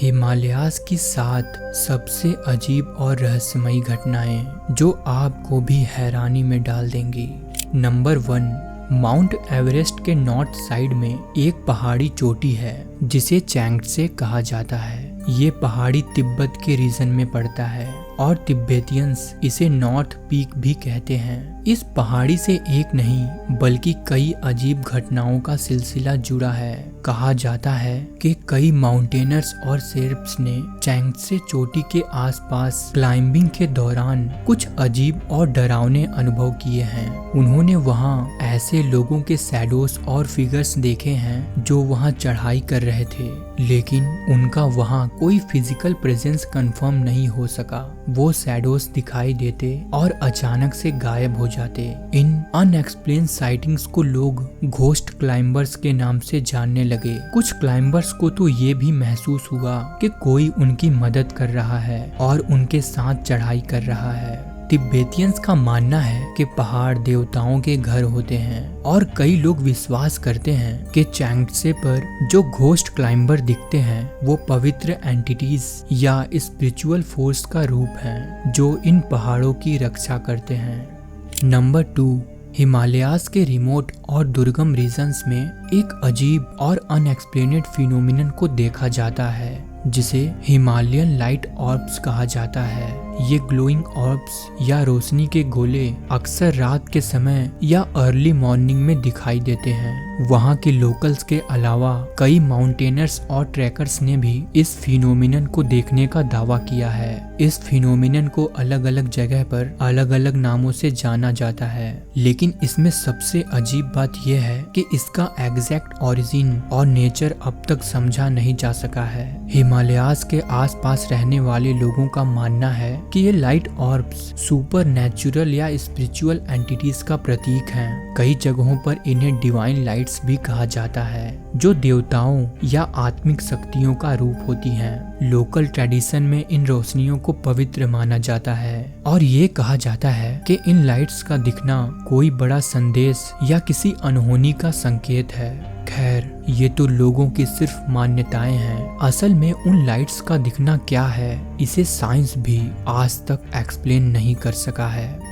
Himalayas की 7 सबसे अजीब और रहस्यमयी घटनाएं जो आपको भी हैरानी में डाल देंगी। नंबर 1, माउंट एवरेस्ट के नॉर्थ साइड में एक पहाड़ी चोटी है जिसे चैंग्ट्से कहा जाता है। ये पहाड़ी तिब्बत के रीजन में पड़ता है और तिब्बतियंस इसे नॉर्थ पीक भी कहते हैं। इस पहाड़ी से एक नहीं बल्कि कई अजीब घटनाओं का सिलसिला जुड़ा है। कहा जाता है कि कई माउंटेनर्स और शेर्प्स ने चैंग्ट्से चोटी के आसपास क्लाइंबिंग के दौरान कुछ अजीब और डरावने अनुभव किए हैं। उन्होंने वहां ऐसे लोगों के शैडोस और फिगर्स देखे हैं जो वहां चढ़ाई कर रहे थे, लेकिन उनका वहां कोई फिजिकल प्रेजेंस कंफर्म नहीं हो सका। वो शैडोस दिखाई देते और अचानक से गायब हो जाते। इन अनएक्सप्लेन साइटिंग्स को लोग घोस्ट क्लाइंबर्स के नाम से जानने लगे। कुछ क्लाइंबर्स को तो ये भी महसूस हुआ कि कोई उनकी मदद कर रहा है और उनके साथ चढ़ाई कर रहा है। तिब्बतियंस का मानना है कि पहाड़ देवताओं के घर होते हैं और कई लोग विश्वास करते हैं कि चैंग्ट्से पर जो घोस्ट क्लाइंबर दिखते हैं वो पवित्र एंटिटीज या स्पिरिचुअल फोर्स का रूप है जो इन पहाड़ों की रक्षा करते हैं। नंबर 2, हिमालयाज़ के रिमोट और दुर्गम रीजन्स में एक अजीब और अनएक्सप्लेनेड फिनोमिनन को देखा जाता है जिसे हिमालयन लाइट ऑर्ब्स कहा जाता है। ये ग्लोइंग ऑर्ब्स या रोशनी के गोले अक्सर रात के समय या अर्ली मॉर्निंग में दिखाई देते हैं। वहाँ के लोकल्स के अलावा कई माउंटेनर्स और ट्रैकर्स ने भी इस फिनोमिनन को देखने का दावा किया है। इस फिनोमिनन को अलग अलग जगह पर अलग अलग नामों से जाना जाता है, लेकिन इसमें सबसे अजीब बात यह है कि इसका एग्जैक्ट ओरिजिन और नेचर अब तक समझा नहीं जा सका है। हिमालयाज़ के आसपास रहने वाले लोगों का मानना है कि ये लाइट ऑर्ब्स सुपर नेचुरल या स्पिरिचुअल एंटिटीज का प्रतीक हैं। कई जगहों पर इन्हें डिवाइन लाइट्स भी कहा जाता है जो देवताओं या आत्मिक शक्तियों का रूप होती हैं। लोकल ट्रेडिशन में इन रोशनियों को पवित्र माना जाता है और ये कहा जाता है कि इन लाइट्स का दिखना कोई बड़ा संदेश या किसी अनहोनी का संकेत है। खैर, ये तो लोगों की सिर्फ मान्यताएं हैं। असल में उन लाइट्स का दिखना क्या है, इसे साइंस भी आज तक एक्सप्लेन नहीं कर सका है।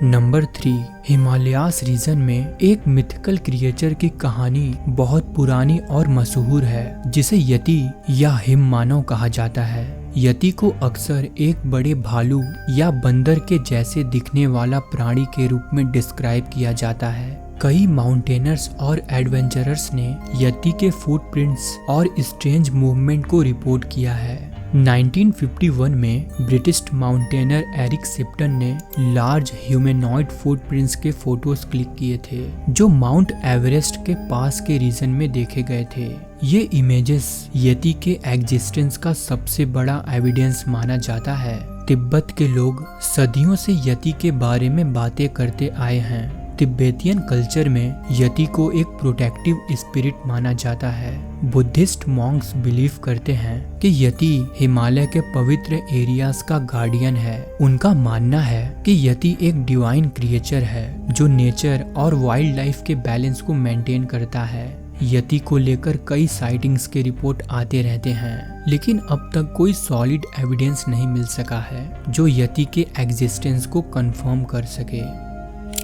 नंबर 3, हिमालयाज़ रीजन में एक मिथिकल क्रिएचर की कहानी बहुत पुरानी और मशहूर है जिसे यति या हिम मानव कहा जाता है। यति को अक्सर एक बड़े भालू या बंदर के जैसे दिखने वाला प्राणी के रूप में डिस्क्राइब किया जाता है। कई माउंटेनर्स और एडवेंचरर्स ने यति के फुटप्रिंट्स और स्ट्रेंज मूवमेंट को रिपोर्ट किया है। 1951 में ब्रिटिश माउंटेनर एरिक शिप्टन ने लार्ज ह्यूमनॉइड फुटप्रिंट्स के फोटोज क्लिक किए थे जो माउंट एवरेस्ट के पास के रीजन में देखे गए थे। ये इमेजेस यति के एग्जिस्टेंस का सबसे बड़ा एविडेंस माना जाता है। तिब्बत के लोग सदियों से यति के बारे में बातें करते आए हैं। तिब्बतियन कल्चर में यति को एक प्रोटेक्टिव स्पिरिट माना जाता है। बुद्धिस्ट मॉन्क्स बिलीव करते हैं कि यति हिमालय के पवित्र एरियाज का गार्डियन है। उनका मानना है कि यति एक डिवाइन क्रिएचर है जो नेचर और वाइल्ड लाइफ के बैलेंस को मेंटेन करता है। यति को लेकर कई साइटिंग्स के रिपोर्ट आते रहते हैं, लेकिन अब तक कोई सॉलिड एविडेंस नहीं मिल सका है जो यति के एग्जिस्टेंस को कंफर्म कर सके।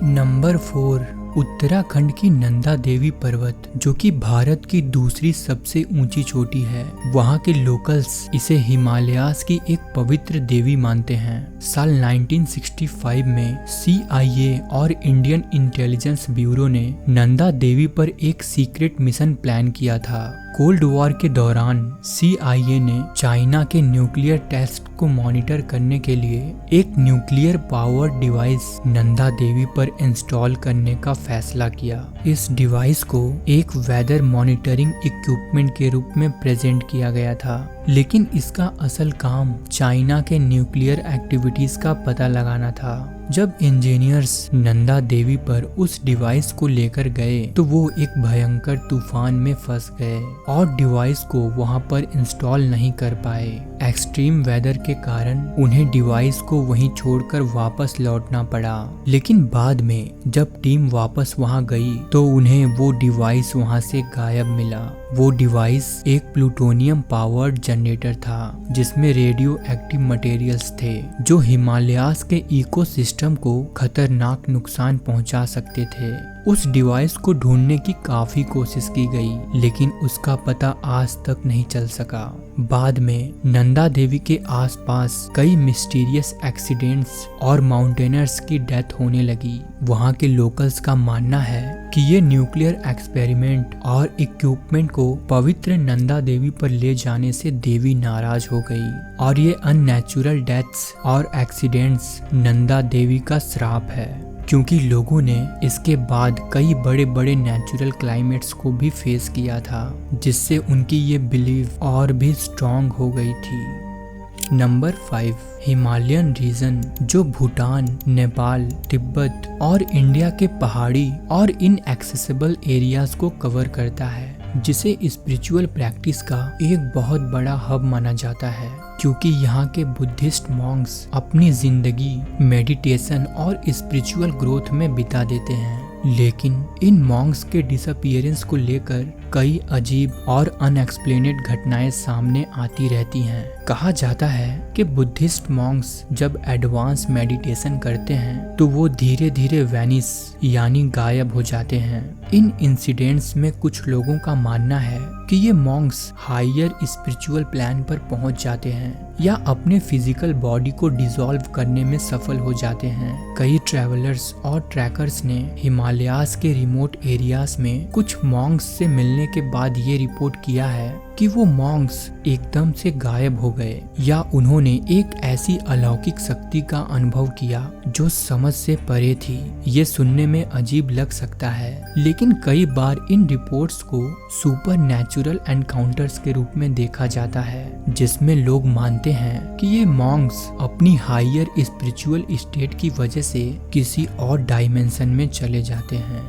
नंबर 4, उत्तराखंड की नंदा देवी पर्वत जो कि भारत की दूसरी सबसे ऊंची चोटी है। वहाँ के लोकल्स इसे हिमालयाज़ की एक पवित्र देवी मानते हैं। साल 1965 में CIA और इंडियन इंटेलिजेंस ब्यूरो ने नंदा देवी पर एक सीक्रेट मिशन प्लान किया था। कोल्ड वॉर के दौरान CIA ने चाइना के न्यूक्लियर टेस्ट को मॉनिटर करने के लिए एक nuclear power device Nanda Devi पर इंस्टॉल करने का फैसला किया। इस डिवाइस को एक वेदर मॉनिटरिंग इक्विपमेंट के रूप में प्रेजेंट किया गया था, लेकिन इसका असल काम चाइना के न्यूक्लियर एक्टिविटीज का पता लगाना था। जब इंजीनियर्स नंदा देवी पर उस डिवाइस को लेकर गए तो वो एक भयंकर तूफान में फंस गए और डिवाइस को वहां पर इंस्टॉल नहीं कर पाए। एक्सट्रीम वेदर के कारण उन्हें डिवाइस को वहीं छोड़कर वापस लौटना पड़ा। लेकिन बाद में जब टीम वापस वहां गई तो उन्हें वो डिवाइस वहां से गायब मिला। वो डिवाइस एक प्लूटोनियम पावर्ड जनरेटर था जिसमें रेडियो एक्टिव मटेरियल्स थे जो हिमालयास के इकोसिस्टम को खतरनाक नुकसान पहुंचा सकते थे। उस डिवाइस को ढूंढने की काफी कोशिश की गई लेकिन उसका पता आज तक नहीं चल सका। बाद में नंदा देवी के आसपास कई मिस्टीरियस एक्सीडेंट्स और माउंटेनर्स की डेथ होने लगी। वहां के लोकल्स का मानना है कि ये न्यूक्लियर एक्सपेरिमेंट और इक्विपमेंट को पवित्र नंदा देवी पर ले जाने से देवी नाराज हो गई और ये अननेचुरल डेथ्स और एक्सीडेंट्स नंदा देवी का श्राप है, क्योंकि लोगों ने इसके बाद कई बड़े बड़े नेचुरल क्लाइमेट्स को भी फेस किया था जिससे उनकी ये बिलीव और भी स्ट्रॉन्ग हो गई थी। नंबर 5, हिमालयन रीजन, जो भूटान, नेपाल, तिब्बत और इंडिया के पहाड़ी और इनएक्सेसिबल एरियाज को कवर करता है, जिसे स्पिरिचुअल प्रैक्टिस का एक बहुत बड़ा हब माना जाता है, क्योंकि यहाँ के बुद्धिस्ट मॉन्क्स अपनी जिंदगी मेडिटेशन और स्पिरिचुअल ग्रोथ में बिता देते हैं। लेकिन इन मॉन्क्स के डिसअपीयरेंस को लेकर कई अजीब और अनएक्सप्लेनेड घटनाएं सामने आती रहती हैं। कहा जाता है कि बुद्धिस्ट मॉन्क्स जब एडवांस मेडिटेशन करते हैं तो वो धीरे धीरे वैनिश यानी गायब हो जाते हैं। इन इंसिडेंट्स में कुछ लोगों का मानना है कि ये मॉन्क्स हायर स्पिरिचुअल प्लान पर पहुंच जाते हैं या अपने फिजिकल बॉडी को डिसॉल्व करने में सफल हो जाते हैं। कई ट्रैवलर्स और ट्रैकर्स ने हिमालयास के रिमोट एरियाज में कुछ मॉन्क्स से मिलने के बाद ये रिपोर्ट किया है कि वो मॉन्क्स एकदम से गायब हो गए या उन्होंने एक ऐसी अलौकिक शक्ति का अनुभव किया जो समझ से परे थी। ये सुनने में अजीब लग सकता है, लेकिन कई बार इन रिपोर्ट्स को सुपर नेचुरल एनकाउंटर्स के रूप में देखा जाता है, जिसमें लोग मानते हैं कि ये मॉन्क्स अपनी हायर स्पिरिचुअल स्टेट की वजह से किसी और डायमेंशन में चले जाते हैं।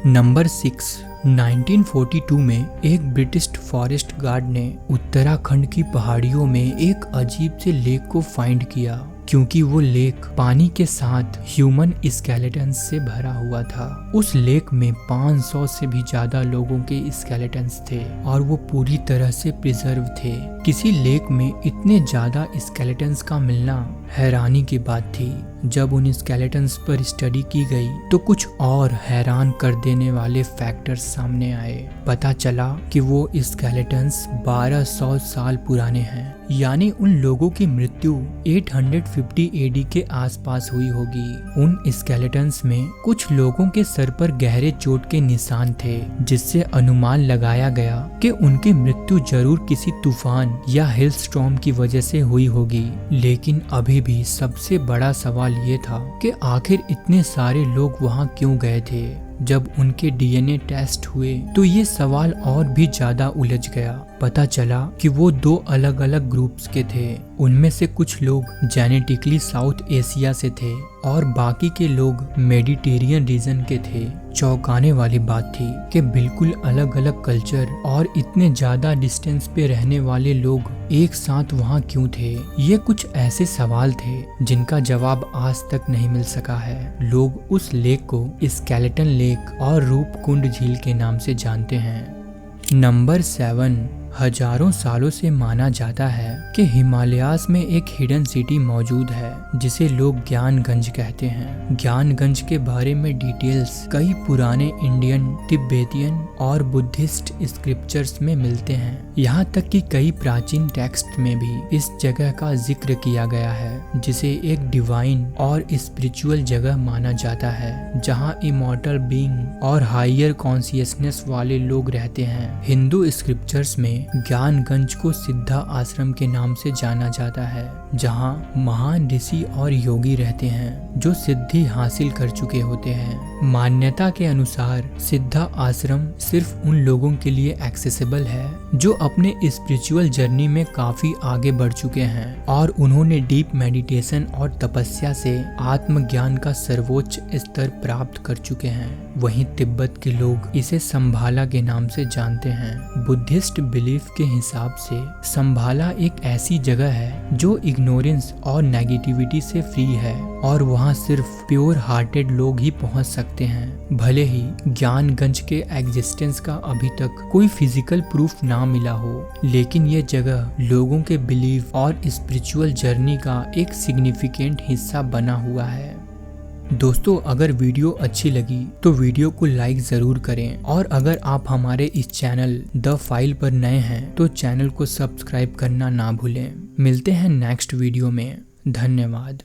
नंबर 6, 1942 में एक ब्रिटिश फॉरेस्ट गार्ड ने उत्तराखंड की पहाड़ियों में एक अजीब से लेक को फाइंड किया, क्योंकि वो लेक पानी के साथ ह्यूमन स्केलेटन से भरा हुआ था। उस लेक में 500 से भी ज्यादा लोगों के स्केलेटन्स थे और वो पूरी तरह से प्रिजर्व थे। किसी लेक में इतने ज्यादा स्केलेटन्स का मिलना हैरानी की बात थी। जब उन स्केलेटन्स पर स्टडी की गई तो कुछ और हैरान कर देने वाले फैक्टर्स सामने आए। पता चला कि वो स्केलेटन्स 1200 साल पुराने हैं, यानी उन लोगों की मृत्यु 850 एडी के आसपास हुई होगी। उन स्केलेटन्स में कुछ लोगों के सर पर गहरे चोट के निशान थे, जिससे अनुमान लगाया गया कि उनकी मृत्यु जरूर किसी तूफान या हिल स्टॉर्म की वजह से हुई होगी। लेकिन अभी भी सबसे बड़ा सवाल ये था कि आखिर इतने सारे लोग वहां क्यों गए थे। जब उनके डीएनए टेस्ट हुए तो ये सवाल और भी ज्यादा उलझ गया। पता चला कि वो 2 अलग अलग ग्रुप्स के थे। उनमें से कुछ लोग जेनेटिकली साउथ एशिया से थे और बाकी के लोग मेडिटेरियन रीजन के थे। चौंकाने वाली बात थी कि बिल्कुल अलग अलग कल्चर और इतने ज्यादा डिस्टेंस पे रहने वाले लोग एक साथ वहाँ क्यों थे। ये कुछ ऐसे सवाल थे जिनका जवाब आज तक नहीं मिल सका है। लोग उस लेक को स्केलेटन लेक और रूपकुंड झील के नाम से जानते हैं। नंबर 7, हजारों सालों से माना जाता है कि हिमालयास में एक हिडन सिटी मौजूद है जिसे लोग ज्ञानगंज कहते हैं। ज्ञानगंज के बारे में डिटेल्स कई पुराने इंडियन, तिब्बतियन और बुद्धिस्ट स्क्रिप्चर्स में मिलते हैं। यहाँ तक कि कई प्राचीन टेक्स्ट में भी इस जगह का जिक्र किया गया है, जिसे एक डिवाइन और स्पिरिचुअल जगह माना जाता है जहाँ इमॉर्टल बीइंग और हायर कॉन्शियसनेस वाले लोग रहते हैं। हिंदू स्क्रिप्चर्स में ज्ञानगंज को सिद्धा आश्रम के नाम से जाना जाता है, जहाँ महान ऋषि और योगी रहते हैं जो सिद्धि हासिल कर चुके होते हैं। मान्यता के अनुसार सिद्धा आश्रम सिर्फ उन लोगों के लिए एक्सेसिबल है जो अपने स्पिरिचुअल जर्नी में काफी आगे बढ़ चुके हैं और उन्होंने डीप मेडिटेशन और तपस्या से आत्मज्ञान का सर्वोच्च स्तर प्राप्त कर चुके हैं। वहीं तिब्बत के लोग इसे संभाला के नाम से जानते हैं। बुद्धिस्ट बिलीफ के हिसाब से संभाला एक ऐसी जगह है जो इग्नोरेंस और नेगेटिविटी से फ्री है और वहाँ सिर्फ प्योर हार्टेड लोग ही पहुँच सकते हैं। भले ही ज्ञानगंज के एग्जिस्टेंस का अभी तक कोई फिजिकल प्रूफ ना मिला हो, लेकिन ये जगह लोगों के बिलीफ और स्पिरिचुअल जर्नी का एक सिग्निफिकेंट हिस्सा बना हुआ है। दोस्तों, अगर वीडियो अच्छी लगी तो वीडियो को लाइक जरूर करें और अगर आप हमारे इस चैनल द फाइल पर नए हैं तो चैनल को सब्सक्राइब करना ना भूलें। मिलते हैं नेक्स्ट वीडियो में। धन्यवाद।